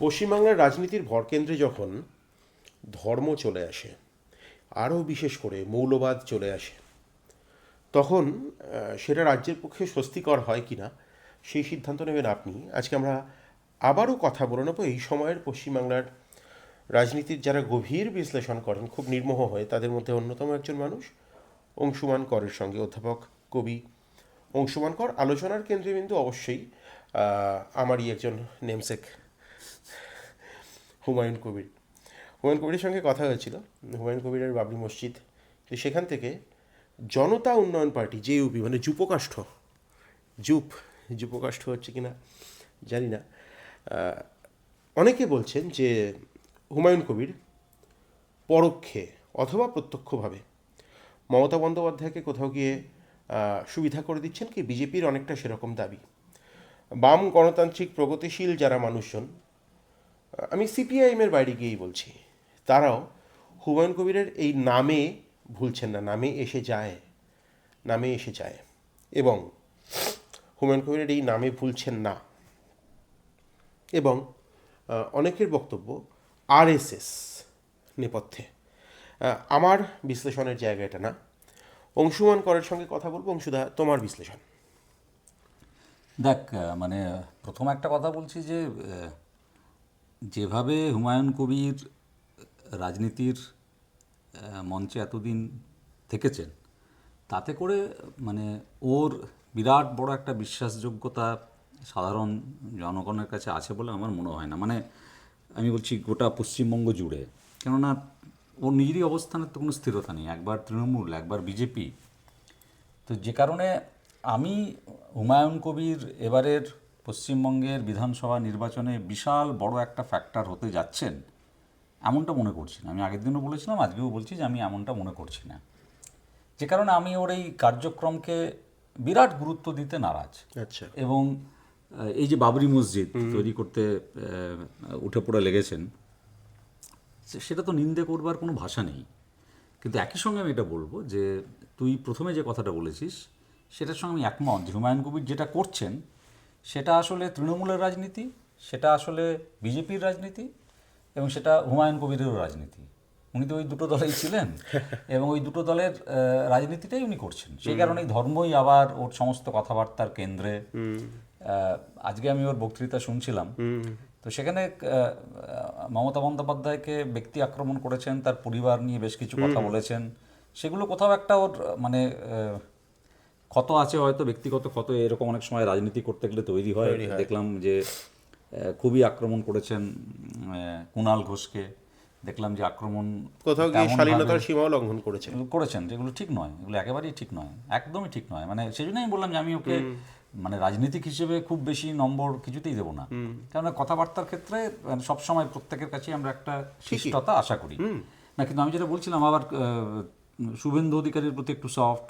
পশ্চিমবাংলার রাজনীতির ভরকেন্দ্রে যখন ধর্ম চলে আসে, আরও বিশেষ করে মৌলবাদ চলে আসে, তখন সেটা রাজ্যের পক্ষে স্বস্তিকর হয় কি না সেই সিদ্ধান্ত নেবেন আপনি। আজকে আমরা আবারও কথা বলে নেব এই সময়ের পশ্চিমবাংলার রাজনীতির যারা গভীর বিশ্লেষণ করেন খুব নির্মোহ হয়ে, তাদের মধ্যে অন্যতম একজন মানুষ অংশুমান করের সঙ্গে, অধ্যাপক কবি অংশুমান কর। আলোচনার কেন্দ্রবিন্দু অবশ্যই আমারই একজন নেমসেক হুমায়ুন কবির। হুমায়ুন কবিরের সঙ্গে কথা হয়েছিল, হুমায়ুন কবিরের বাবরি মসজিদ, তো সেখান থেকে জনতা উন্নয়ন পার্টি, জেইউপি, মানে যুপকাষ্ঠ, যুপকাষ্ঠ হচ্ছে কিনা জানি না, অনেকে বলছেন যে হুমায়ুন কবির পরোক্ষে অথবা প্রত্যক্ষভাবে মমতা বন্দ্যোপাধ্যায়কে কোথাও গিয়ে সুবিধা করে দিচ্ছেন, কি বিজেপির অনেকটা সেরকম দাবি। বাম গণতান্ত্রিক প্রগতিশীল যারা মানুষজন, আমি সিপিআইএমের বাইরে গিয়েই বলছি, তারাও হুমায়ুন কবিরের এই নামে ভুলছেন না, নামে এসে যায় এবং হুমায়ুন কবিরের এই নামে ভুলছেন না। এবং অনেকের বক্তব্য আরএসএস নেপথ্যে। আমার বিশ্লেষণের জায়গা এটা না। অংশুমান করের সঙ্গে কথা বলবো। অংশুদা, তোমার বিশ্লেষণ। দেখ, মানে প্রথম একটা কথা বলছি যে যেভাবে হুমায়ুন কবির রাজনীতির মঞ্চে এতদিন থেকেছেন, তাতে করে মানে ওর বিরাট বড় একটা বিশ্বাসযোগ্যতা সাধারণ জনগণের কাছে আছে বলে আমার মনে হয় না। মানে আমি বলছি গোটা পশ্চিমবঙ্গ জুড়ে, কেননা ওর নিজেরই অবস্থানের তো কোনো স্থিরতা নেই, একবার তৃণমূল একবার বিজেপি। তো যে কারণে আমি হুমায়ুন কবির এবারের পশ্চিমবঙ্গের বিধানসভা নির্বাচনে বিশাল বড় একটা ফ্যাক্টর হতে যাচ্ছেন এমনটা মনে করছি না। আমি আগের দিনও বলেছিলাম, আজকেও বলছি যে আমি এমনটা মনে করছি না। যে কারণে আমি ওর এই কার্যক্রমকে বিরাট গুরুত্ব দিতে নারাজ। আচ্ছা। এবং এই যে বাবরি মসজিদ তৈরি করতে উঠে পড়ে লেগেছেন, সেটা তো নিন্দে করবার কোনো ভাষা নেই। কিন্তু একই সঙ্গে আমি এটা বলবো যে তুই প্রথমে যে কথাটা বলেছিস সেটার সঙ্গে আমি একমত যে হুমায়ুন কবির যেটা করছেন সেটা আসলে তৃণমূলের রাজনীতি, সেটা আসলে বিজেপির রাজনীতি, এবং সেটা হুমায়ুন কবিরেরও রাজনীতি। উনি তো ওই দুটো দলেই ছিলেন এবং ওই দুটো দলের রাজনীতিটাই উনি করছেন। সেই কারণেই ধর্মই আবার ওর সমস্ত কথাবার্তার কেন্দ্রে। আজকে আমি ওর বক্তৃতা শুনছিলাম, তো সেখানে মমতা বন্দ্যোপাধ্যায়কে ব্যক্তি আক্রমণ করেছেন, তার পরিবার নিয়ে বেশ কিছু কথা বলেছেন। সেগুলো কোথাও একটা ওর মানে ক্ষত আছে, হয়তো ব্যক্তিগত ক্ষত, এরকম অনেক সময় রাজনীতি করতে গেলে তৈরি হয়। দেখলাম যে খুবই আক্রমণ করেছেন কুণাল ঘোষকে, দেখলাম যে আক্রমণ কোথাও গিয়ে শালীনতার সীমাও লঙ্ঘন করেছেন। করেছেন, যেগুলো ঠিক নয়, এগুলো একেবারেই ঠিক নয়, একদমই ঠিক নয়। মানে সেই জন্যই আমি বললাম যে আমি ওকে মানে রাজনীতিক হিসেবে খুব বেশি নম্বর কিছুতেই দেবো না, কারণ কথাবার্তার ক্ষেত্রে সবসময় প্রত্যেকের কাছেই আমরা একটা শিষ্টতা আশা করি না। কিন্তু আমি যেটা বলছিলাম, আবার শুভেন্দু অধিকারীর প্রতি একটু সফট,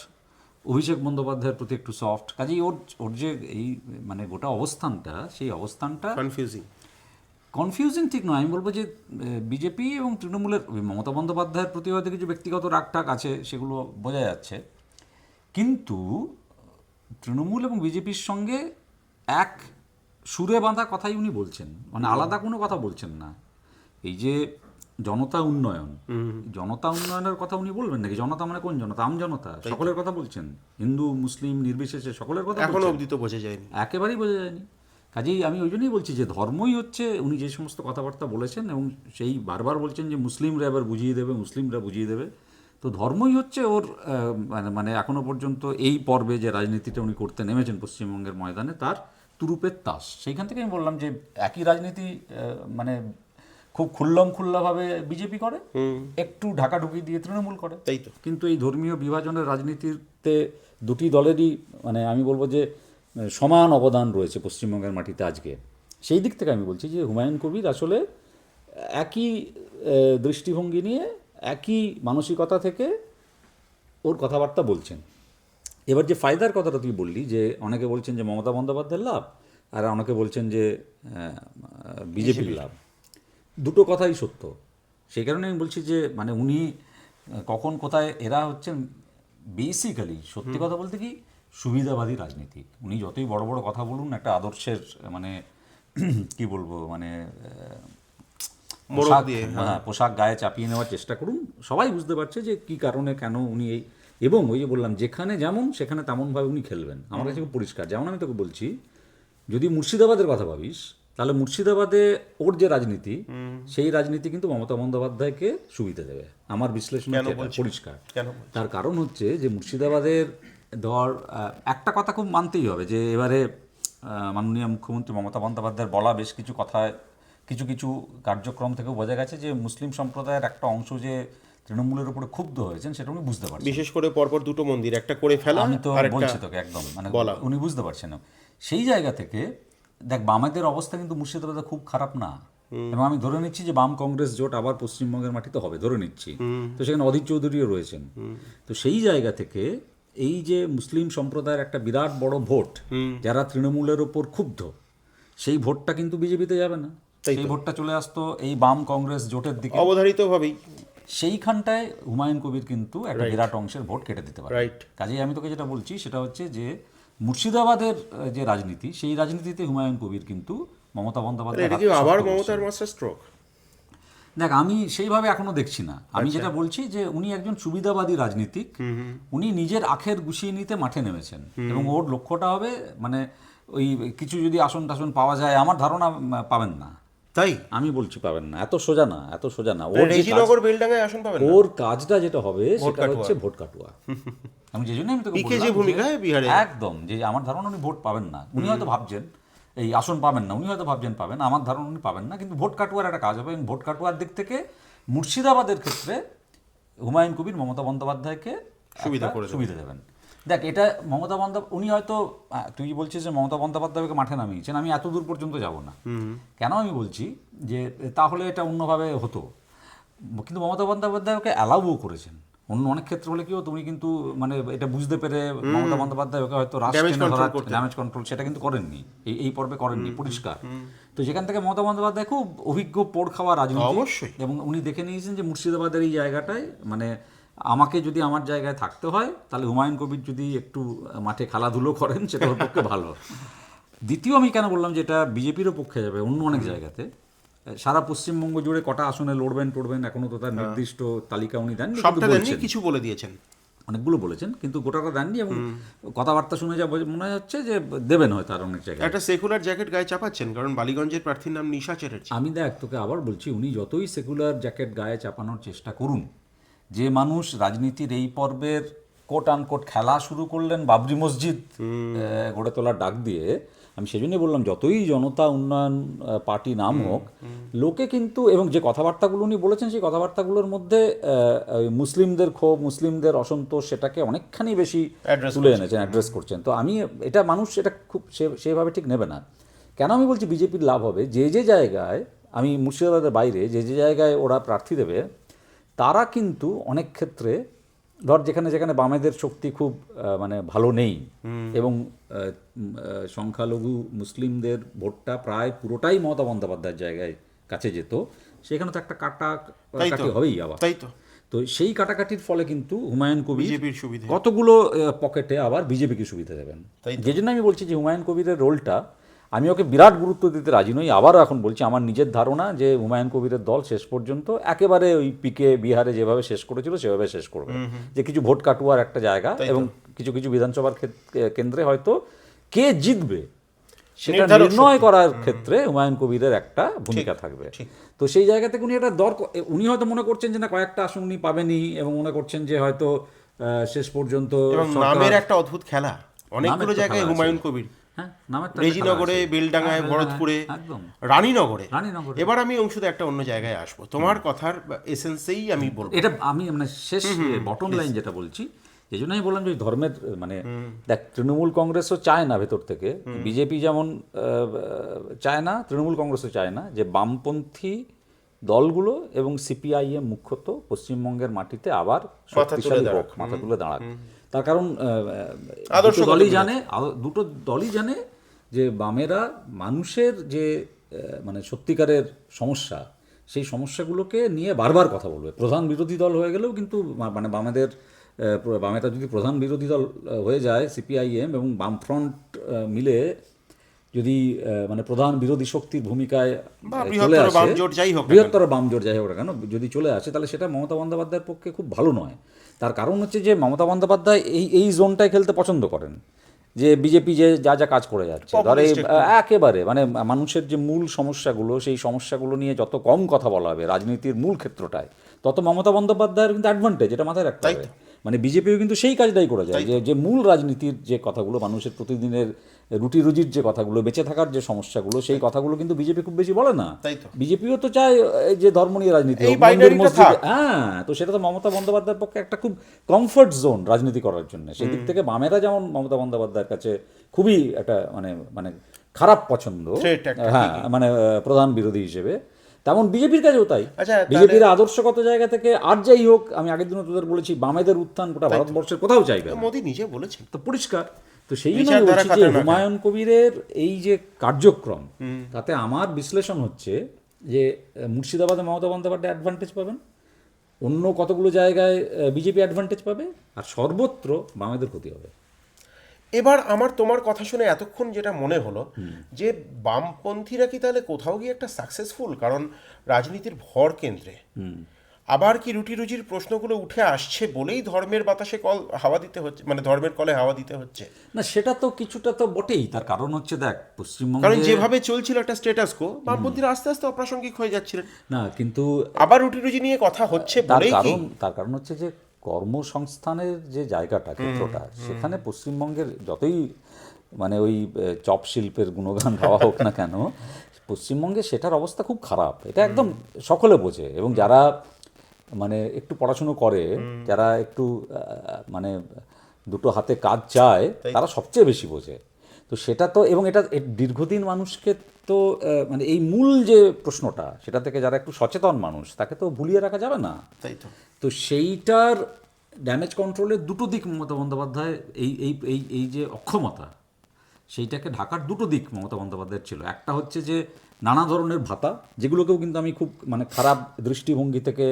অভিষেক বন্দ্যোপাধ্যায়ের প্রতি একটু সফট, কাজেই ওর ওর যে এই মানে গোটা অবস্থানটা, সেই অবস্থানটা কনফিউজিং ঠিক নয়। আমি বলবো যে বিজেপি এবং তৃণমূলের মমতা বন্দ্যোপাধ্যায়ের প্রতি হয়তো কিছু ব্যক্তিগত রাগটাগ আছে, সেগুলো বোঝা যাচ্ছে, কিন্তু তৃণমূল এবং বিজেপির সঙ্গে এক সুরে বাঁধা কথাই উনি বলছেন, মানে আলাদা কোনো কথা বলছেন না। এই যে জনতা উন্নয়নের কথা উনি বলবেন নাকি? জনতা মানে কোন জনতা? আম জনতা, সকলের কথা বলছেন, হিন্দু মুসলিম নির্বিশেষে সকলের কথা এখনো অবধি তো বোঝা যায়নি, একেবারেই বোঝা যায়নি। কাজেই আমি ওই জন্যই বলছি যে ধর্মই হচ্ছে, উনি যে সমস্ত কথাবার্তা বলেছেন এবং সেই বারবার বলছেন যে মুসলিমরা এবার বুঝিয়ে দেবে, তো ধর্মই হচ্ছে ওর মানে এখনো পর্যন্ত এই পর্বে যে রাজনীতিটা উনি করতে নেমেছেন পশ্চিমবঙ্গের ময়দানে, তার তুরুপের তাস। সেইখান থেকে আমি বললাম যে একই রাজনীতি মানে খুব খুল্লাভাবে বিজেপি করে, একটু ঢাকাঢুকি দিয়ে তৃণমূল করে, তাই তো। কিন্তু এই ধর্মীয় বিভাজনের রাজনীতিতে দুটি দলেরই মানে আমি বলবো যে সমান অবদান রয়েছে পশ্চিমবঙ্গের মাটিতে আজকে। সেই দিক থেকে আমি বলছি যে হুমায়ুন কবির আসলে একই দৃষ্টিভঙ্গি নিয়ে, একই মানসিকতা থেকে ওর কথাবার্তা বলছেন। এবার যে ফায়দার কথাটা তুই বললি, যে অনেকে বলছেন যে মমতা বন্দ্যোপাধ্যায়ের লাভ, আর অনেকে বলছেন যে বিজেপির লাভ। দুটো কথাই সত্য। সেই কারণে আমি বলছি যে মানে উনি কখন কোথায়, এরা হচ্ছেন বেসিক্যালি সত্যি কথা বলতে কি সুবিধাবাদী রাজনীতিক। উনি যতই বড় বড় কথা বলুন, একটা আদর্শের মানে কি বলবো মানে মোড়ক পোশাক, দিয়ে, হ্যাঁ, পোশাক গায়ে চাপিয়ে নেওয়ার চেষ্টা করুন, সবাই বুঝতে পারছে যে কি কারণে কেন উনি এই, এবং ওই যে বললাম যেখানে যেমন সেখানে তেমনভাবে উনি খেলবেন, আমার কাছে খুব পরিষ্কার। যেমন আমি তোকে বলছি, যদি মুর্শিদাবাদের কথা ভাবিস, তাহলে মুর্শিদাবাদে ওর যে রাজনীতি, সেই রাজনীতি কিন্তু মমতা বন্দ্যোপাধ্যায়কে সুবিধা দেবে, আমার বিশ্লেষণ কেন হচ্ছে এটা, বলছিস? পরিষ্কার। কেন বলছিস? তার কারণ হচ্ছে যে মুর্শিদাবাদের ধর একটা কথা খুব মানতেই হবে যে এবারে মাননীয় মুখ্যমন্ত্রী মমতা বন্দ্যোপাধ্যায়ের বলা বেশ কিছু কথায়, কিছু কিছু কার্যক্রম থেকেও বোঝা গেছে যে মুসলিম সম্প্রদায়ের একটা অংশ যে তৃণমূলের উপরে ক্ষুব্ধ হয়েছেন সেটা উনি বুঝতে পারছেন। বিশেষ করে পরপর দুটো মন্দির, একটা করে ফেলা, আমি তো আর একটা বলছি তোকে একদম মানে বলা। উনি বুঝতে পারছেন না। সেই জায়গা থেকে দেখ, বামেদের অবস্থা কিন্তু মুর্শিদাবাদে খুব খারাপ না, এবং আমি ধরে নিচ্ছি যে বাম কংগ্রেস জোট আবার পশ্চিমবঙ্গের মাটিতে হবে, ধরে নিচ্ছি। তো সেখানে অধীর চৌধুরীও রয়েছেন। তো সেই জায়গা থেকে এই যে মুসলিম সম্প্রদায়ের একটা বিরাট বড় ভোট, যারা তৃণমূলের ওপর ক্ষুব্ধ, সেই ভোটটা কিন্তু বিজেপিতে যাবে না, সেই ভোটটা চলে আসতো এই বাম কংগ্রেস জোটের দিকে অবধারিতভাবেই। সেইখানটায় হুমায়ুন কবির কিন্তু একটা বিরাট অংশের ভোট কেটে দিতে পারে। রাইট। কাজেই আমি তোকে যেটা বলছি সেটা হচ্ছে যে মুর্শিদাবাদের যে রাজনীতি, সেই রাজনীতিতে হুমায়ুন কবির কিন্তু মমতা বন্দ্যোপাধ্যায় এটা কি আবার মমতার মাস্টার স্ট্রোক? দেখ, আমি সেইভাবে এখনো দেখছি না। আমি যেটা বলছি যে উনি একজন সুবিধাবাদী রাজনীতিক, উনি নিজের আখের গুছিয়ে নিতে মাঠে নেমেছেন, এবং ওর লক্ষ্যটা হবে মানে ওই কিছু যদি আসন টাসন পাওয়া যায়, আমার ধারণা পাবেন না। তাই আমি বলছি পাবেন না, এত সোজা না, এত সোজা না। ওর যে রেজিনগর বেলডাঙ্গায় আসন পাবেন না? ওর কাজটা যেটা হবে সেটা হচ্ছে ভোট কাটুয়া। আমি যে জন্য আমি তোকে পিকে যে বললাম ভূমিকায় বিহারে একদম, যে আমার ধারণা উনি ভোট পাবেন না। উনি হয়তো ভাবছেন এই আসন পাবেন না, উনি হয়তো ভাবছেন পাবেন, আমার ধারণা উনি পাবেন না, কিন্তু ভোট কাটুয়ার একটা কাজ হবে। এবং ভোট কাটুয়ার দিক থেকে মুর্শিদাবাদের ক্ষেত্রে হুমায়ুন কবির মমতা বন্দ্যোপাধ্যায়কে সুবিধা দেবেন। দেখ, এটা মমতা বন্দ্যোপাধ্যায়, উনি হয়তো তুই বলছিস যে মমতা বন্দ্যোপাধ্যায়কে মাঠে নামিয়েছেন, আমি এত দূর পর্যন্ত যাব না। কেন আমি বলছি যে তাহলে এটা অন্যভাবে হতো, কিন্তু মমতা বন্দ্যোপাধ্যায় ওকে অ্যালাউও করেছেন। অন্য অনেক ক্ষেত্রে হলে কি হতো, উনি কিন্তু মানে এটা বুঝতে পেরে মমতা বন্দ্যোপাধ্যায় ওকে হয়তো ড্যামেজ কন্ট্রোল সেটা কিন্তু করেননি, এই পর্বে করেননি, পরিষ্কার। তো যেখান থেকে মমতা বন্দ্যোপাধ্যায় খুব অভিজ্ঞ পোড় খাওয়া রাজনীতি, অবশ্যই, এবং উনি দেখে নিয়েছেন যে মুর্শিদাবাদের এই জায়গাটায় মানে আমাকে যদি আমার জায়গায় থাকতে হয়, তাহলে হুমায়ুন কবির যদি একটু মাঠে খেলাধুলো করেন সেটা ওর পক্ষে ভালো। দ্বিতীয়, আমি কেন বললাম যে এটা বিজেপিরও পক্ষে যাবে অন্য অনেক জায়গাতে, সারা পশ্চিমবঙ্গ জুড়ে কটা আসনে লড়বেন এখনো তো তার নির্দিষ্ট তালিকা উনি দেননি, সবটা দেননি, কিছু বলে দিয়েছেন, অনেকগুলো বলেছেন, কিন্তু গোটাটা দেননি। এবং কথাবার্তা শুনে যা মনে হচ্ছে যে দেবেন হয়তো আর অনেক জায়গায়। একটা সেকুলার জ্যাকেট গায়ে চাপাচ্ছেন, কারণ বালিগঞ্জের প্রার্থীর নাম নিশা চ্যাটার্জি। আমি দেখ, তোকে আবার বলছি, উনি যতই সেকুলার জ্যাকেট গায়ে চাপানোর চেষ্টা করুন, যে মানুষ রাজনীতির এই পর্বের কোট আনকোট খেলা শুরু করলেন বাবরি মসজিদ গড়ে তোলার ডাক দিয়ে, আমি সেজন্যই বললাম যতই জনতা উন্নয়ন পার্টি নাম হোক, লোকে কিন্তু, এবং যে কথাবার্তাগুলো উনি বলেছেন সেই কথাবার্তাগুলোর মধ্যে মুসলিমদের ক্ষোভ, মুসলিমদের অসন্তোষ, সেটাকে অনেকখানি বেশি তুলে এনেছেন, অ্যাড্রেস করছেন। তো আমি এটা মানুষ এটা খুব সেভাবে ঠিক নেবে না। কেন আমি বলছি বিজেপির লাভ হবে, যে যে জায়গায়, আমি মুর্শিদাবাদের বাইরে যে যে জায়গায় ওরা প্রার্থী দেবে, তারা কিন্তু অনেক ক্ষেত্রে ধর যেখানে যেখানে বামেদের শক্তি খুব মানে ভালো নেই, এবং সংখ্যালঘু মুসলিমদের ভোটটা প্রায় পুরোটাই মমতা বন্দ্যোপাধ্যায়ের জায়গায় কাছে যেত, সেখানে তো একটা কাটাকাটি হবেই আবার। তাই তো, তো সেই কাটাকাটির ফলে কিন্তু হুমায়ুন কবির বিজেপির সুবিধা, কতগুলো পকেটে আবার বিজেপিকে সুবিধা দেবেন। যে জন্য আমি বলছি যে হুমায়ুন কবিরের রোলটা, আমি ওকে বিরাট গুরুত্ব দিতে রাজি নই। আবারও এখন বলছি, আমার নিজের ধারণা যে হুমায়ুন কবিরের দল শেষ পর্যন্ত একেবারে ওই পিকে বিহারে যেভাবে শেষ করেছিল সেভাবে শেষ করবে, যে কিছু ভোট কাটুয়ার একটা জায়গা, এবং কিছু কিছু বিধানসভার কেন্দ্রে হয়তো কে জিতবে সেটা নির্ণয় করার ক্ষেত্রে হুমায়ুন কবিরের একটা ভূমিকা থাকবে। তো সেই জায়গা থেকে উনি একটা উনি হয়তো মনে করছেন যে না, কয়েকটা আসন উনি পাবেনই, এবং মনে করছেন যে হয়তো শেষ পর্যন্ত নামের একটা অদ্ভুত খেলা, অনেকগুলো জায়গায় হুমায়ুন কবির, রেজিনগরে, বেলডাঙ্গায়, ভরতপুরে, রানীনগরে। এবার আমি অংশুতে একটা অন্য জায়গায় আসবো, তোমার কথার এসেন্সেই আমি বলবো, এটা আমি মানে শেষ বটম লাইন যেটা বলছি, এই জন্য আমি বললাম যে ধর্মের মানে দেখ, তৃণমূল কংগ্রেসও চায় না ভেতর থেকে, বিজেপি যেমন চায় না, তৃণমূল কংগ্রেসও চায় না যে বামপন্থী দলগুলো এবং সিপিআইএম মুখ্যত পশ্চিমবঙ্গের মাটিতে আবার শক্তিশালী হোক, মাথা তুলে দাঁড়াক। তার কারণ দুটো দলই জানে যে বামেরা মানুষের যে মানে সত্যিকারের সমস্যা, সেই সমস্যাগুলোকে নিয়ে বারবার কথা বলবে। প্রধান বিরোধী দল হয়ে গেলেও কিন্তু মানে বামেরা যদি প্রধান বিরোধী দল হয়ে যায়, সিপিআইএম এবং বামফ্রন্ট মিলে যদি মানে প্রধান বিরোধী শক্তির ভূমিকায় বা চলে বৃহত্তর আসে, বাম জোট যাই হোক না কেন। বৃহত্তর বাম জোট যাই হোক না কেন, যদি চলে আসে তাহলে সেটা মমতা বন্দ্যোপাধ্যায়ের পক্ষে খুব ভালো নয়। তার কারণ হচ্ছে যে মমতা বন্দ্যোপাধ্যায় এই জোনটায় খেলতে পছন্দ করেন, যে বিজেপি যে যা যা কাজ করে যাচ্ছে, ধরে Populist একটু। একেবারে মানে মানুষের যে মূল সমস্যাগুলো, সেই সমস্যাগুলো নিয়ে যত কম কথা বলা হবে রাজনীতির মূল ক্ষেত্রটায়, তত মমতা বন্দ্যোপাধ্যায়ের কিন্তু অ্যাডভান্টেজ, এটা মাথায় রাখতে তাই হবে। তো। মানে বিজেপিও কিন্তু সেই কাজটাই করে যায়, তাই যে যে মূল রাজনীতির যে কথাগুলো, মানুষের প্রতিদিনের রুটি রুজির যে কথাগুলো, বেঁচে থাকার যে সমস্যাগুলো, সেই কথাগুলো কিন্তু বিজেপি খুব বেশি বলে না। তাই তো। বিজেপিও তো চায় এই যে ধর্ম নিয়ে রাজনীতি এই হোক, মন্দির binary টা মসজিদ, থাক। হ্যাঁ, তো সেটা তো মমতা বন্দ্যোপাধ্যায়ের পক্ষে একটা খুব কমফর্ট জোন রাজনীতি করার জন্য। সেই দিক থেকে বামেরা যেমন মমতা বন্দ্যোপাধ্যায়ের কাছে খুবই একটা মানে মানে খারাপ পছন্দ, Threat একটা, হ্যাঁ, ঠিকই। মানে প্রধান বিরোধী হিসেবে, তেমন বিজেপির কাছেও তাই। আচ্ছা, তাহলে- বিজেপির আদর্শগত জায়গা থেকে আর যাই হোক, আমি আগের দিনও তোদের বলেছি, বামেদের উত্থান গোটা ভারতবর্ষের কোথাও চাইবে না। মোদি নিজে বলেছেন। তো পরিষ্কার। তো সেই জন্য আমি বিচারধারা বলছি যে খাতারনাক। হুমায়ুন কবিরের এই যে কার্যক্রম, তাতে আমার বিশ্লেষণ হচ্ছে যে মুর্শিদাবাদে মমতা বন্দ্যোপাধ্যায় অ্যাডভান্টেজ পাবেন, অন্য কতগুলো জায়গায় বিজেপি অ্যাডভান্টেজ পাবে, আর সর্বত্র বামেদের ক্ষতি হবে। এবার আমার তোমার কথা শুনে এতক্ষণ যেটা মনে হলো যে বামপন্থীরা কি তাহলে কোথাও গিয়ে একটা সাকসেসফুল, কারণ রাজনীতির ভর কেন্দ্রে আবার কি রুটি রুজির প্রশ্নগুলো উঠে আসছে বলেই ধর্মের বাতাসে হাওয়া দিতে হচ্ছে, মানে ধর্মের কলে হাওয়া দিতে হচ্ছে। না, সেটা তো কিছুটা তো বটেই। তার কারণ হচ্ছে, দেখ, কারণ পশ্চিমবঙ্গে যেভাবে চলছিল একটা স্ট্যাটাস কো, বামপন্থীরা আস্তে আস্তে অপ্রাসঙ্গিক হয়ে যাচ্ছিলেন। না, কিন্তু আবার রুটি রুজি নিয়ে কথা হচ্ছে বলেই কি তার কারণ হচ্ছে যে কর্মসংস্থানের যে জায়গাটা, ক্ষেত্রটা, সেখানে পশ্চিমবঙ্গের যতই মানে ওই চপ শিল্পের গুণগান গাওয়া হোক না কেন, পশ্চিমবঙ্গে সেটার অবস্থা খুব খারাপ। এটা একদম সকলে বোঝে, এবং যারা মানে একটু পড়াশুনো করে, যারা একটু মানে দুটো হাতে কাজ চায়, তারা সবচেয়ে বেশি বোঝে। তো সেটা তো, এবং এটা দীর্ঘদিন মানুষকে তো মানে এই মূল যে প্রশ্নটা, সেটা থেকে যারা একটু সচেতন মানুষ, তাকে তো ভুলিয়ে রাখা যাবে না। তাই তো। তো সেইটার ড্যামেজ কন্ট্রোলের দুটো দিক মমতা বন্দ্যোপাধ্যায়, এই এই এই এই যে অক্ষমতা, সেইটাকে ঢাকার দুটো দিক মমতা বন্দ্যোপাধ্যায়ের ছিল। একটা হচ্ছে যে নানা ধরনের ভাতা, যেগুলোকেও কিন্তু আমি খুব মানে খারাপ দৃষ্টিভঙ্গি থেকে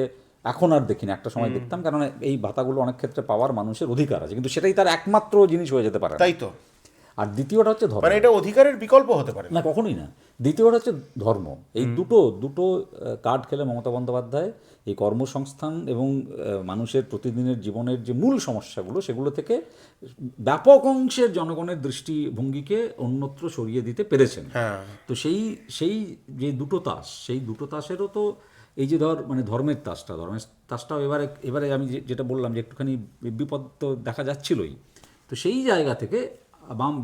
এখন আর দেখি না, একটা সময় দেখতাম, কারণ এই ভাতাগুলো অনেক ক্ষেত্রে পাওয়ার মানুষের অধিকার আছে, কিন্তু সেটাই তার একমাত্র জিনিস হয়ে যেতে পারে না। তাই তো। আর দ্বিতীয়টা হচ্ছে ধর্ম। মানে এটা অধিকারের বিকল্প হতে পারে না। না, কখনোই না। দ্বিতীয়টা হচ্ছে ধর্ম। এই দুটো কার্ড খেলে মমতা বন্দ্যোপাধ্যায় এই কর্মসংস্থান এবং মানুষের প্রতিদিনের জীবনের যে মূল সমস্যাগুলো, সেগুলো থেকে ব্যাপক অংশের জনগণের দৃষ্টিভঙ্গিকে অন্যত্র সরিয়ে দিতে পেরেছেন। হ্যাঁ। তো সেই যে দুটো তাস, সেই দুটো তাসেরও তো এই যে মানে ধর্মের তাসটাও এবারে আমি যেটা বললাম যে একটুখানি বিপদ তো দেখা যাচ্ছিলই। তো সেই জায়গা থেকে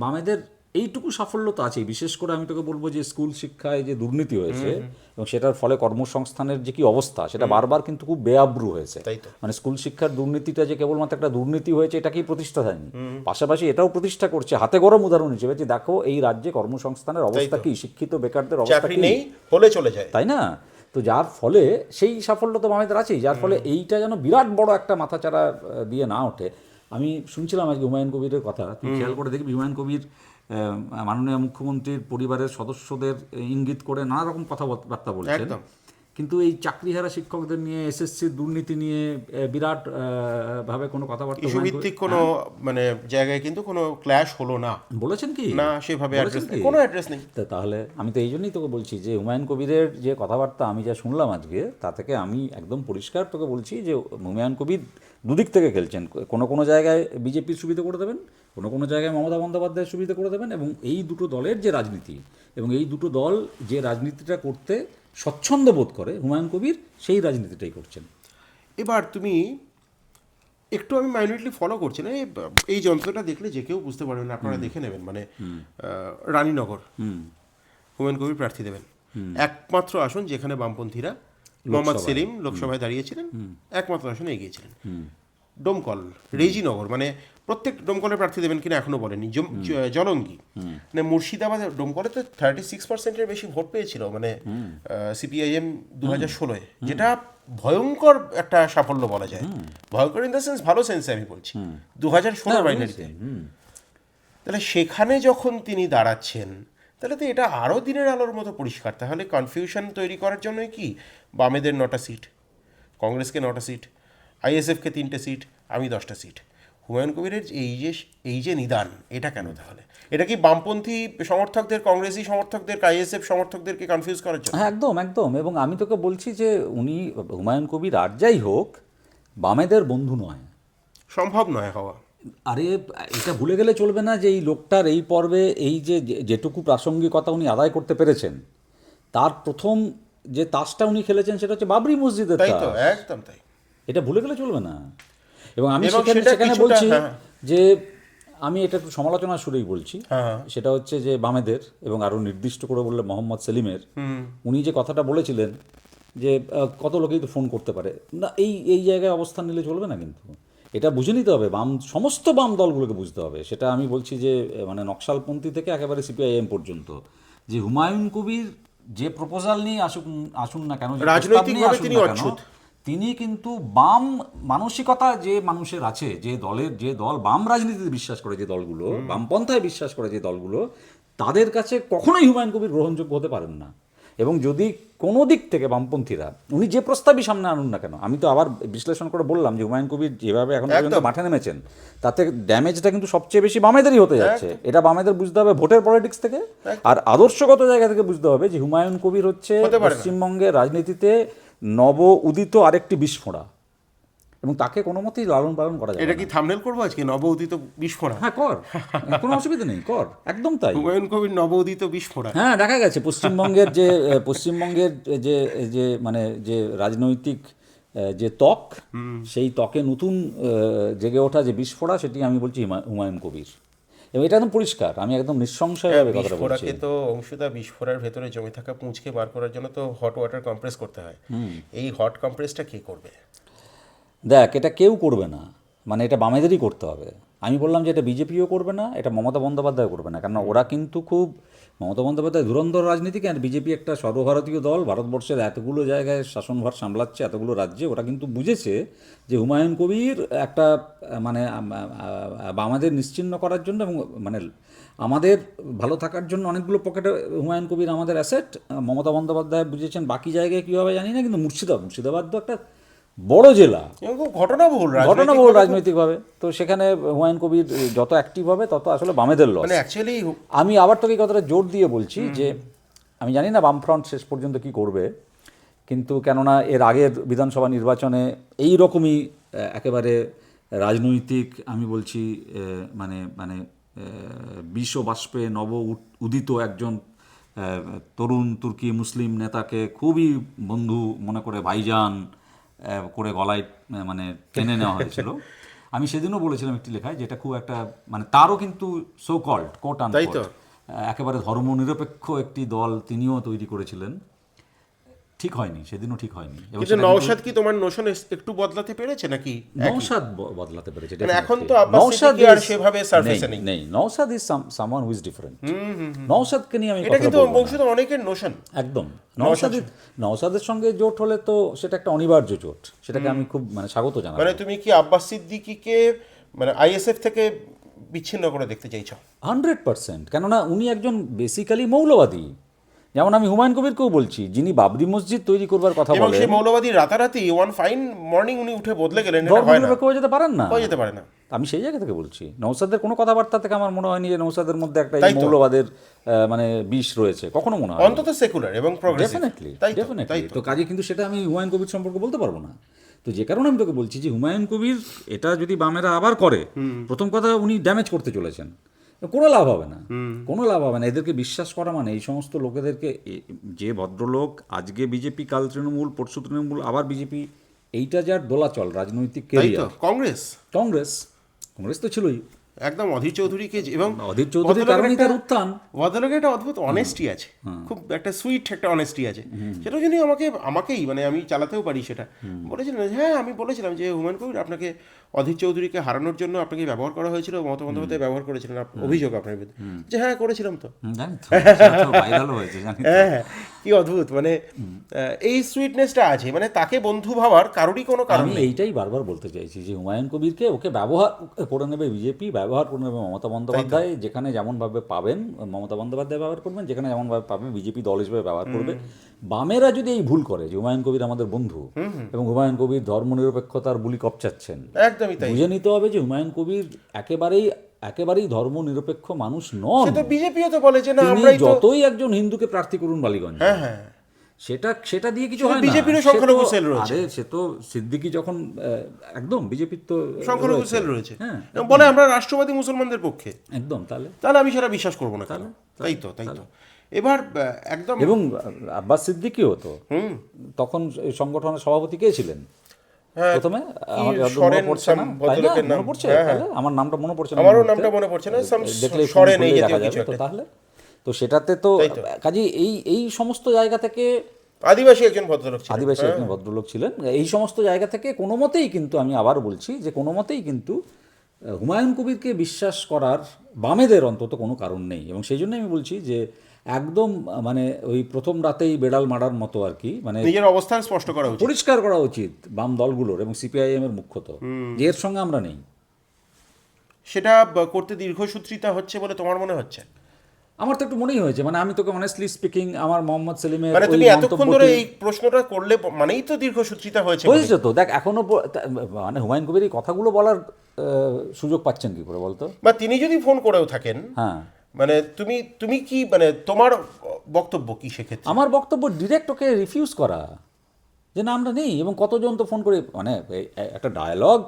বামেদের এইটুকু সাফল্য তো আছেই। বিশেষ করে আমি তোকে বলবো যে স্কুল শিক্ষায় যে দুর্নীতি হয়েছে, এবং সেটার ফলে কর্মসংস্থানের যে কি অবস্থা, সেটা বারবার কিন্তু খুব বেআব্রু হয়েছে। তাই তো। মানে স্কুল শিক্ষার দুর্নীতিটা যে কেবলমাত্র একটা দুর্নীতি হয়েছে, এটাকেই প্রতিষ্ঠা দেয়নি, পাশাপাশি এটাও প্রতিষ্ঠা করছে হাতে গরম উদাহরণ হিসেবে, যে দেখো এই রাজ্যে কর্মসংস্থানের অবস্থা কি, শিক্ষিত বেকারদের অবস্থা চাকরি কি, নেই হলে চলে যায়। তাই না? তো যার ফলে সেই সাফল্য তো বামেদের আছেই, যার ফলে এইটা যেন বিরাট বড় একটা মাথাচাড়া দিয়ে না ওঠে। আমি শুনছিলাম আজকে হুমায়ুন কবিরের কথা, তুই খেয়াল করে দেখবি হুমায়ুন কবির মাননীয় মুখ্যমন্ত্রীর পরিবারের সদস্যদের ইঙ্গিত করে নানা রকম কথাবার্তা বলছেন, একদম। কিন্তু এই চাকরিহারা শিক্ষকদের নিয়ে, এসএসসির দুর্নীতি নিয়ে বিরাট ভাবে কোনো কথাবার্তা ইস্যুভিত্তিক কোনো মানে জায়গায় কিন্তু কোনো ক্ল্যাশ হলো না। বলেছেন কি না, সেভাবে বলেছেন কি? কোনো অ্যাড্রেস নেই। তাহলে আমি তো এই জন্যই তোকে বলছি যে হুমায়ুন কবিরের যে কথাবার্তা আমি যা শুনলাম আজকে, তা থেকে আমি একদম পরিষ্কার তোকে বলছি যে হুমায়ুন কবির দুদিক থেকে খেলছেন। কোনো জায়গায় বিজেপির সুবিধা করে দেবেন, কোনো জায়গায় মমতা বন্দ্যোপাধ্যায়ের সুবিধা করে দেবেন, এবং এই দুটো দলের যে রাজনীতি, এবং এই দুটো দল যে রাজনীতিটা করতে স্বচ্ছন্দ বোধ করে, হুমায়ুন কবির সেই রাজনীতিটাই করছেন। এবার তুমি একটু, আমি মাইনুটলি ফলো করছি না, এই যন্ত্রটা দেখলে যে কেউ বুঝতে পারবেন, আপনারা দেখে নেবেন। মানে রানীনগর হুমায়ুন কবির প্রার্থী দেবেন, একমাত্র আসন যেখানে বামপন্থীরা মোহাম্মদ সেলিম লোকসভায় দাঁড়িয়েছিলেন, একমাত্র আসনে এগিয়েছিলেন। ডোমকল, রেজিনগর, মানে প্রত্যেক ডোমকলের প্রার্থী দেবেন কিনা এখনো বলেনি। জলঙ্গি, মানে মুর্শিদাবাদে ডোমকলে তো 36%-এর বেশি ভোট পেয়েছিল, মানে সিপিআইএম 2016-এ, যেটা ভয়ঙ্কর একটা সাফল্য বলা যায়। ভয়ঙ্কর ইন দ্য সেন্স, ভালো সেন্সে আমি বলছি, 2016 বাইনারিতে। তাহলে সেখানে যখন তিনি দাঁড়াচ্ছেন, তাহলে তো এটা আরও দিনের আলোর মতো পরিষ্কার। তাহলে কনফিউশন তৈরি করার জন্যই কি বামেদের 9টা সিট, কংগ্রেসকে 9টা সিট, আইএসএফকে 3টে সিট, আমি 10টা সিট। হুমায়ুন কবিরের এই যে নিদান, এটা কেন তাহলে? এটা কি বামপন্থী সমর্থকদের, কংগ্রেসি সমর্থকদের, আইএসএফ সমর্থকদের কনফিউজ করার জন্য? হ্যাঁ, একদম একদম। এবং আমি তোকে বলছি যে উনি, হুমায়ুন কবির আর যাই হোক, বামেদের বন্ধু নয়। সম্ভব নয় হওয়া। আরে এটা ভুলে গেলে চলবে না যে এই লোকটার এই পর্বে এই যেটুকু প্রাসঙ্গিকতা উনি আদায় করতে পেরেছেন, তার প্রথম যে তাসটা উনি খেলেছেন সেটা হচ্ছে বাবরি মসজিদের তাই তো, তাস। একদম তাই। এটা ভুলে গেলে চলবে না। এবং আমি এবং সেখানে সেটা সেখানে কিছুটা, বলছি হ্যাঁ। যে আমি এটা একটু সমালোচনার সুরেই বলছি। হ্যাঁ। সেটা হচ্ছে যে বামেদের, এবং আরও নির্দিষ্ট করে বললে মোহাম্মদ সেলিমের, উনি যে কথাটা বলেছিলেন যে কত লোকেই তো ফোন করতে পারে না, এই এই জায়গায় অবস্থান নিলে চলবে না। কিন্তু এটা বুঝে নিতে হবে, সমস্ত বাম দলগুলোকে বুঝতে হবে। সেটা আমি বলছি যে মানে নকশালপন্থী থেকে একেবারে সিপিআইএম পর্যন্ত, যে হুমায়ুন কবির যে প্রপোজাল নিয়ে আসুন না কেন, যে প্রস্তাব নিয়ে রাজনৈতিকভাবে আসুন তিনি না কেন, অচ্ছুত। তিনি কিন্তু বাম মানসিকতা যে মানুষের আছে, যে দল বাম রাজনীতিতে বিশ্বাস করে, যে দলগুলো বামপন্থায় বিশ্বাস করে, যে দলগুলো, তাদের কাছে কখনোই হুমায়ুন কবির গ্রহণযোগ্য হতে পারেন না। এবং যদি কোনো দিক থেকে বামপন্থীরা উনি যে প্রস্তাবই সামনে আনুন না কেন, আমি তো আবার বিশ্লেষণ করে বললাম যে হুমায়ুন কবির যেভাবে এখন পর্যন্ত একদম। মাঠে নেমেছেন, তাতে ড্যামেজটা কিন্তু সবচেয়ে বেশি বামেদেরই হতে যাচ্ছে। এটা বামেদের বুঝতে হবে ভোটের পলিটিক্স থেকে, আর আদর্শগত জায়গা থেকে বুঝতে হবে যে হুমায়ুন কবির হচ্ছে হতে পারে না। পশ্চিমবঙ্গের রাজনীতিতে নব উদিত আরেকটি বিস্ফোরা, এবং তাকে কোনো মতেই লালন পালন করা যাবে এটা না। কি থামনেল করবো আজকে, নব উদিত বিস্ফোরা? হ্যাঁ, কর, কোনো অসুবিধা নেই, কর, একদম তাই। হুমায়ুন কবির নব উদিত বিস্ফোরা। হ্যাঁ, দেখা গেছে পশ্চিমবঙ্গের যে যে মানে যে রাজনৈতিক যে ত্বক, সেই ত্বকে নতুন জেগে ওঠা যে বিস্ফোরা, সেটি আমি বলছি হুমায়ুন কবির। এবং এটা একদম পরিষ্কার, আমি একদম নিঃসংশয়ভাবে কথাটা বলছি। বিস্ফোরাকে তো অংশুদা, বিস্ফোরার ভেতরে জমে থাকা পুঁজকে বার করার জন্য তো হট ওয়াটার কম্প্রেস করতে হয়। এই হট কম্প্রেসটা কে করবে? দেখ, এটা কেউ করবে না, মানে এটা বামেদেরই করতে হবে। আমি বললাম যে এটা বিজেপিও করবে না, এটা মমতা বন্দ্যোপাধ্যায় করবে না, কারণ ওরা কিন্তু খুব, মমতা বন্দ্যোপাধ্যায় ধুরন্ধর রাজনীতিক, আর বিজেপি একটা সর্বভারতীয় দল, ভারতবর্ষের এতগুলো জায়গায় শাসনভার সামলাচ্ছে, এতগুলো রাজ্যে। ওরা কিন্তু বুঝেছে যে হুমায়ুন কবির একটা মানে বামাদের নিশ্চিহ্ন করার জন্য, এবং মানে আমাদের ভালো থাকার জন্য অনেকগুলো পকেটে হুমায়ুন কবির আমাদের অ্যাসেট। মমতা বন্দ্যোপাধ্যায় বুঝেছেন, বাকি জায়গায় কী হবে জানি না, কিন্তু মুর্শিদাবাদ তো একটা বড় জেলা, এবং খুব ঘটনাবহুল রাজনৈতিকভাবে। তো সেখানে হুমায়ুন কবির যত অ্যাক্টিভ হবে তত আসলে বামেদের লস। মানে অ্যাকচুয়ালি আমি আবার তোকে এই কথাটা জোর দিয়ে বলছি যে আমি জানি না বামফ্রন্ট শেষ পর্যন্ত কি করবে, কিন্তু কেননা এর আগের বিধানসভা নির্বাচনে এই রকমই একেবারে রাজনৈতিক, আমি বলছি মানে মানে বিষ বাষ্পে উদিত একজন তরুণ তুর্কি মুসলিম নেতাকে খুবই বন্ধু মনে করে ভাইজান করে গলায় মানে টেনে নেওয়া হয়েছিল। আমি সেদিনও বলেছিলাম একটি লেখায়, যেটা খুব একটা মানে তারও কিন্তু সো কল্ড কোট আনকোট একেবারে ধর্মনিরপেক্ষ একটি দল তিনিও তৈরি করেছিলেন। ঠিক হয়নি, সেদিনও ঠিক হয়নি। কিন্তু নওশাদ কি তোমার নোশন একটু বদলাতে পেরেছে নাকি? নওশাদ বদলাতে পেরেছে, মানে এখন তো আব্বাস সিদ্দিকী আর সেভাবে সারফেসে নেই। Naushad is someone who is different. নওশাদকে নিয়ে আমি এটা কথা কিন্তু বলবো না। বংশধর অনেকের নোশন। একদম নওশাদের সঙ্গে জোট হলে তো সেটা একটা অনিবার্য জোট, সেটাকে আমি খুব মানে স্বাগত জানাই। মানে তুমি কি আব্বাস সিদ্দিকীকে মানে আইএসএফ থেকে বিচ্ছিন্ন করে দেখতে চাইছো? 100%। কেননা উনি একজন বেসিক্যালি মৌলবাদী। যেমন আমি হুমায়ুন কবিরকেও বলছি, যিনি বাবরি মসজিদ তৈরি করবার কথা এবং বলেন, সেই মৌলবাদী রাতারাতি ওয়ান ফাইন মর্নিং উনি উঠে বদলে গেলেন, এটা হয় না, ধর্মনিরপেক্ষ হয়ে যেতে পারেন না, হয়ে যেতে পারে না। আমি সেই জায়গা থেকে বলছি। নওশাদের কোনো কথাবার্তা থেকে আমার মনে হয়নি যে নওশাদের মধ্যে একটা তাই তো। মৌলবাদের মানে বিষ রয়েছে, কখনো মনে হয় অন্তত সেকুলার এবং প্রগ্রেসিভ। ডেফিনেটলি। তাই তো। তো কাজে কিন্তু সেটা আমি হুমায়ুন কবির সম্পর্কে বলতে পারবো না। তো যে কারণে আমি তোকে বলছি যে হুমায়ুন কবির এটা যদি বামেরা আবার করে, প্রথম কথা উনি ড্যামেজ করতে চলেছেন, কোনো লাভ হবে না, কোনো লাভ হবে না। এদেরকে বিশ্বাস করা মানে এই সমস্ত লোকেদেরকে, যে ভদ্রলোক আজকে বিজেপি, কাল তৃণমূল, পরশু তৃণমূল, আবার বিজেপি, এইটা যার দোলাচল রাজনৈতিক কেরিয়ার। কংগ্রেস তো ছিলই একদম অধীর চৌধুরীকে, এবং অধীর চৌধুরীর কারণেই তার উত্থান। ভদ্রলোকের একটা অদ্ভুত অনেস্টি আছে, খুব একটা সুইট একটা অনেস্টি আছে। সেটার জন্য আমাকেই মানে আমি চালাতেও পারি সেটা। বলেছিলেন, হ্যাঁ আমি বলেছিলাম যে হুমায়ুন কবির আপনাকে, অধীর চৌধুরীকে হারানোর জন্য আপনাকে ব্যবহার করা হয়েছিল, মমতা বন্দ্যোপাধ্যায় ব্যবহার করেছিলেন, অভিযোগ আপনার বিরুদ্ধে। যে হ্যাঁ করেছিলাম তো। হ্যাঁ, কি অদ্ভুত, মানে এই সুইটনেসটা আছে, মানে তাকে বন্ধু ভাবার কারোরই কোনো কারণ আমি নেই। এইটাই বারবার বলতে চাইছি যে হুমায়ুন কবিরকে ওকে ব্যবহার করে নেবে বিজেপি, ব্যবহার করে নেবে মমতা বন্দ্যোপাধ্যায়, যেখানে যেমনভাবে পাবেন মমতা বন্দ্যোপাধ্যায় ব্যবহার করবেন, যেখানে যেমনভাবে পাবেন বিজেপি দল হিসেবে ব্যবহার করবে। বামেরা যদি এই ভুল করে যে হুমায়ুন কবির আমাদের বন্ধু এবং হুমায়ুন কবির ধর্মনিরপেক্ষতার বুলি কপচাচ্ছেন, একদমই তাই। বুঝে নিতে হবে যে হুমায়ুন কবির একেবারেই ধর্মনিরপেক্ষ মানুষ নন। সে তো বিজেপিও তো বলে যে না তিনি আমরাই তো, যতই একজন হিন্দুকে প্রার্থী করুন বালিগঞ্জে, হ্যাঁ হ্যাঁ, সেটা দিয়ে কিছু সেটা হয় না। বিজেপিরও সে তো- সংখ্যালঘু সেল রয়েছে। আরে সে তো সিদ্দিকি যখন একদম বিজেপির তো সংখ্যালঘু রয়েছে। সেল রয়েছে, হ্যাঁ, এবং বলে আমরা রাষ্ট্রবাদী মুসলমানদের পক্ষে। একদম। তাহলে আমি সেটা বিশ্বাস করবো না কেন? তাই তো এবার একদম। এবং আব্বাস সিদ্দিকিও তো তখন এই সংগঠনের সভাপতি কে ছিলেন প্রথমে? আমার যতদূর মনে পড়ছে না, তাই না? মনে পড়ছে? তাহলে আমার নামটা মনে পড়ছে না, আমারও নামটা মনে পড়ছে না, দেখলে সরেন এই দেখা জাতীয় কিছু যাবে। তো একটা। তাহলে তো সেটাতে তো কাজে এই সমস্ত জায়গা থেকে আদিবাসী একজন ভদ্রলোক ছিলেন। আদিবাসী একজন ভদ্রলোক ছিলেন। এই সমস্ত জায়গা থেকে কোনো মতেই কিন্তু, আমি আবার বলছি যে কোনো মতেই কিন্তু হুমায়ুন কবিরকে বিশ্বাস করার বামেদের অন্তত কোনো কারণ নেই। এবং সেই জন্য আমি বলছি যে একদম মানে ওই প্রথম রাতেই বেড়াল মারার মতো আর কি, মানে নিজের অবস্থান স্পষ্ট করা উচিত। পরিষ্কার করা উচিত বাম দলগুলোর এবং সিপিআইএম এর মুখ্যত, যে এর সঙ্গে আমরা নেই। সেটা করতে দীর্ঘসূত্রিতা হচ্ছে বলে তোমার মনে হচ্ছে? আমার তো একটু মনেই হয়েছে, মানে আমি তোকে অনেস্টলি স্পিকিং আমার মোহাম্মদ সেলিমের মানে ওই তুমি এতক্ষণ ধরে মন্তব্যটি- এই প্রশ্নটা করলে মানেই তো দীর্ঘসূত্রিতা হয়েছে হয়েছে তো। দেখ এখনো মানে হুমায়ুন কবির এই কথাগুলো বলার সুযোগ পাচ্ছেন কি করে বলতো? বা তিনি যদি ফোন করেও থাকেন, হ্যাঁ, মানে তুমি কি, মানে তোমার বক্তব্য কি সেক্ষেত্রে? আমার বক্তব্য ডিরেক্ট ওকে রিফিউজ করা, যে না আমরা নেই। এবং কতজন তো ফোন করে, মানে একটা ডায়ালগ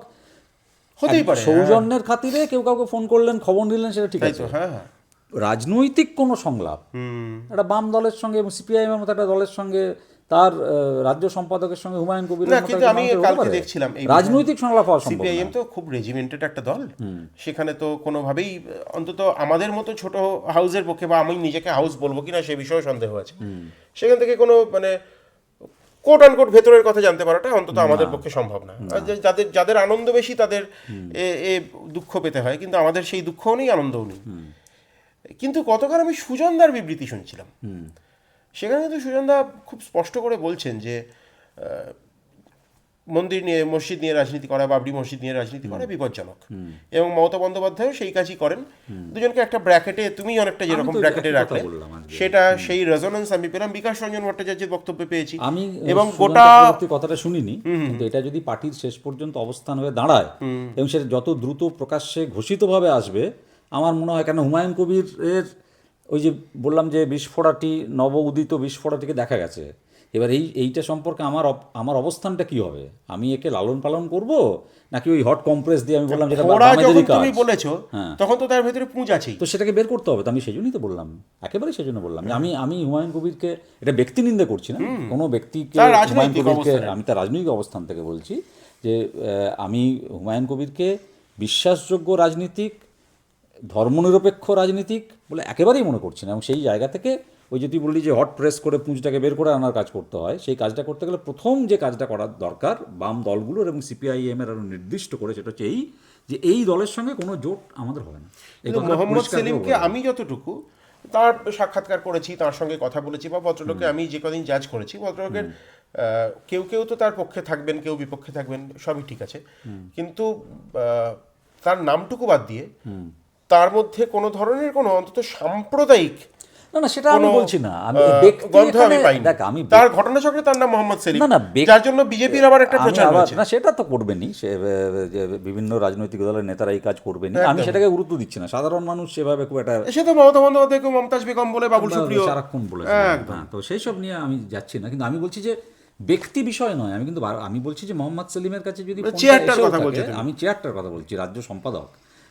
হতেই পারে, সৌজন্যের খাতিরে কেউ কাউকে ফোন করলেন, খবর নিলেন, সেটা ঠিক তাই আছে। তো, হ্যাঁ হ্যাঁ। রাজনৈতিক কোনো সংলাপ একটা বাম দলের সঙ্গে এবং সিপিআইএম এর মতো একটা দলের সঙ্গে, তার রাজ্য সম্পাদকের সঙ্গে হুমায়ুন কবিরের না, মতো কিন্তু একজন আমি মানুষের কালকে ব্যাপারে দেখছিলাম এই রাজনৈতিক সংলাপ হওয়া সম্ভব না। সিপিআইএম তো খুব রেজিমেন্টেড একটা দল, সেখানে তো কোনোভাবেই অন্তত আমাদের মতো ছোট হাউসের পক্ষে, বা আমি নিজেকে হাউস বলবো কিনা সে বিষয়েও সন্দেহ আছে, সেখান থেকে কোনো মানে কোট আনকোট ভেতরের কথা জানতে পারাটা অন্তত আমাদের পক্ষে সম্ভব না। আর যাদের যাদের আনন্দ বেশি তাদের এ দুঃখ পেতে হয়, কিন্তু আমাদের সেই দুঃখও নেই, আনন্দও নেই। কিন্তু গতকাল আমি সুজনদার বিবৃতি শুনছিলাম, সেখানে কিন্তু সুজনদা খুব স্পষ্ট করে বলছেন যে মন্দির নিয়ে, মসজিদ নিয়ে রাজনীতি করা, বাবরি মসজিদ নিয়ে রাজনীতি করা বিপজ্জনক, এবং মমতা বন্দ্যোপাধ্যায়ও সেই কাজই করেন। দুজনকে একটা ব্র্যাকেটে, তুমি অনেকটা যেরকম ব্র্যাকেটে রাখলে, সেটা সেই রেজোনেন্স আমি পেলাম বিকাশ রঞ্জন ভট্টাচার্যের বক্তব্যে পেয়েছি। আমি এবং গোটা গোটা কথাটা শুনিনি, কিন্তু এটা যদি পার্টির শেষ পর্যন্ত অবস্থান হয়ে দাঁড়ায় এবং সেটা যত দ্রুত প্রকাশ্যে ঘোষিতভাবে আসবে, আমার মনে হয়, কেন হুমায়ুন কবিরের ওই যে বললাম যে বিস্ফোরাটি, নব উদিত বিস্ফোরাটিকে দেখা গেছে। এবার এইটা সম্পর্কে আমার অবস্থানটা কি হবে? আমি একে লালন পালন করব, নাকি ওই হট কম্প্রেস দিয়ে আমি বললাম যেটা ওরা যখন বামেদেরই কাজ? তুমি বলেছো তখন তো তার ভেতরে পুঁজ আছেই। তো সেটাকে বের করতে হবে। তো আমি সেই জন্যই তো বললাম, একেবারেই সেই জন্য বললাম যে আমি হুমায়ুন কবিরকে, এটা ব্যক্তি নিন্দা করছি না, কোনো ব্যক্তিকে, তার হুমায়ুন রাজনৈতিক কবিরকে অবস্থানে। আমি তার রাজনৈতিক অবস্থান থেকে বলছি যে আমি হুমায়ুন কবিরকে বিশ্বাসযোগ্য রাজনীতিক, ধর্মনিরপেক্ষ রাজনীতিক বলে একেবারেই মনে করছি না। এবং সেই জায়গা থেকে ওই যদি বললি যে হট প্রেস করে পুঁজটাকে বের করে আনার কাজ করতে হয়, সেই কাজটা করতে গেলে প্রথম যে কাজটা করার দরকার বাম দলগুলোর এবং সিপিআইএম এর আরও নির্দিষ্ট করে, সেটা হচ্ছে যে এই দলের সঙ্গে কোনো জোট আমাদের হবে না। এই কিন্তু কথাটা মোহাম্মদ পরিষ্কার করে সেলিমকে বলা। আমি যতটুকু তার সাক্ষাৎকার করেছি, তার সঙ্গে কথা বলেছি, বা ভদ্রলোককে আমি যে কদিন জাজ করেছি, ভদ্রলোকের কেউ কেউ তো তার পক্ষে থাকবেন, কেউ বিপক্ষে থাকবেন, সবই ঠিক আছে, কিন্তু তার নামটুকু বাদ দিয়ে তার মধ্যে কোনো ধরনের কোনো অন্তত সাম্প্রদায়িক না সেটা আমি বলছি না, আমি গন্ধ আমি পাইনি। দেখ আমি তার ঘটনাচক্রে তার নাম মোহাম্মদ সেলিম, না যার জন্য বিজেপির আবার একটা প্রচার হয়েছে। না সেটা তো করবেনই, সে যে বিভিন্ন রাজনৈতিক দলের নেতারা এই কাজ করবেনই, আমি সেটাকে গুরুত্ব দিচ্ছি না। সাধারণ মানুষ সেভাবে খুব একটা, সে তো মমতা বন্দ্যোপাধ্যায়কে মমতাজ বেগম বলে, বাবুল সুপ্রিয় সারাক্ষণ বলেছে, হ্যাঁ, তো সেই সব নিয়ে আমি যাচ্ছি না। কিন্তু আমি বলছি যে ব্যক্তি বিষয় নয়, আমি কিন্তু আমি বলছি যে মোহাম্মদ সেলিমের কাছে যদি ফোনটা চেয়ারটার এসেও কথা থাকে, বলছো তুমি। আমি চেয়ারটার কথা বলছি, রাজ্য সম্পাদক,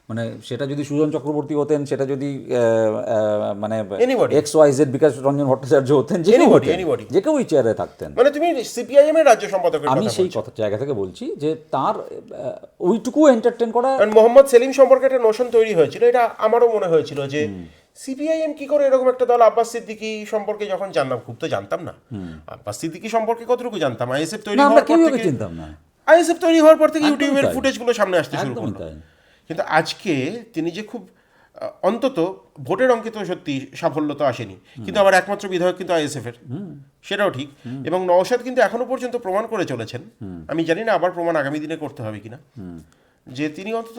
মানে সেটা যদি সুজন চক্রবর্তী হতেন, সেটা যদি মানে Anybody. XYZ বিকাশ রঞ্জন ভট্টাচার্য হতেন, যে কেউ Anybody, হতেন, anybody. যে কেউ ওই চেয়ারে থাকতেন। মানে তুমি সিপিআইএম এর রাজ্য সম্পাদকের আমি কথা সেই বলছো। কথা জায়গা থেকে বলছি যে তার ওইটুকু এন্টারটেন করা। কারণ মোহাম্মদ সেলিম সম্পর্কে একটা নোশন তৈরি হয়েছিল, এটা আমারও মনে হয়েছিল যে সিপিআইএম কি করে এরকম একটা দল। আব্বাস সিদ্দিকী সম্পর্কে যখন জানলাম, খুব তো জানতাম না, আব্বাস সিদ্দিকী সম্পর্কে কতটুকু জানতাম, আইএসএফ তৈরি না, আমরা হওয়ার পর কেউ থেকে, চিনতাম না। আইএসএফ তৈরি হওয়ার পর থেকে একদমই ইউটিউবের তাই। ফুটেজগুলো সামনে আসতে শুরু একদমই করলো। তাই। কিন্তু আজকে তিনি যে খুব অন্তত ভোটের অঙ্কে তো সত্যি সাফল্য তো আসেনি, কিন্তু আবার একমাত্র বিধায়ক কিন্তু আইএসএফ এর, সেটাও ঠিক। এবং নওশাদ কিন্তু এখনো পর্যন্ত প্রমাণ করে চলেছেন, আমি জানি না আবার প্রমাণ আগামী দিনে করতে হবে কিনা, যে তিনি অন্তত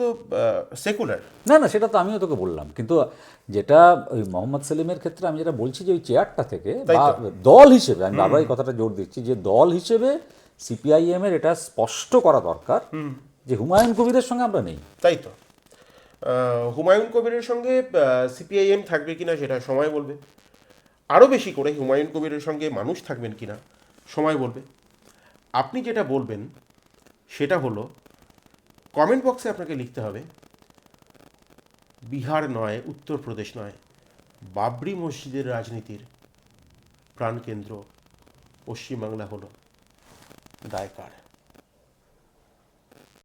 সেকুলার। না সেটা তো আমিও তোকে বললাম, কিন্তু যেটা ওই মোহাম্মদ সেলিমের ক্ষেত্রে আমি যেটা বলছি যে ওই চেয়ারটা থেকে বা দল হিসেবে, আমি বারবার এই কথাটা জোর দিচ্ছি যে দল হিসেবে সিপিআইএম এর এটা স্পষ্ট করা দরকার যে হুমায়ুন কবিরের সঙ্গে আমরা নেই। তাই তো। হুমায়ুন কবিরের সঙ্গে সিপিআইএম থাকবে কিনা সেটা সময় বলবে। আরও বেশি করে হুমায়ুন কবিরের সঙ্গে মানুষ থাকবেন কিনা সময় বলবে। আপনি যেটা বলবেন সেটা হলো কমেন্ট বক্সে আপনাকে লিখতে হবে বিহার নয়, উত্তরপ্রদেশ নয়, বাবরি মসজিদের রাজনীতির প্রাণকেন্দ্র পশ্চিমবাংলা হলো দায় কার।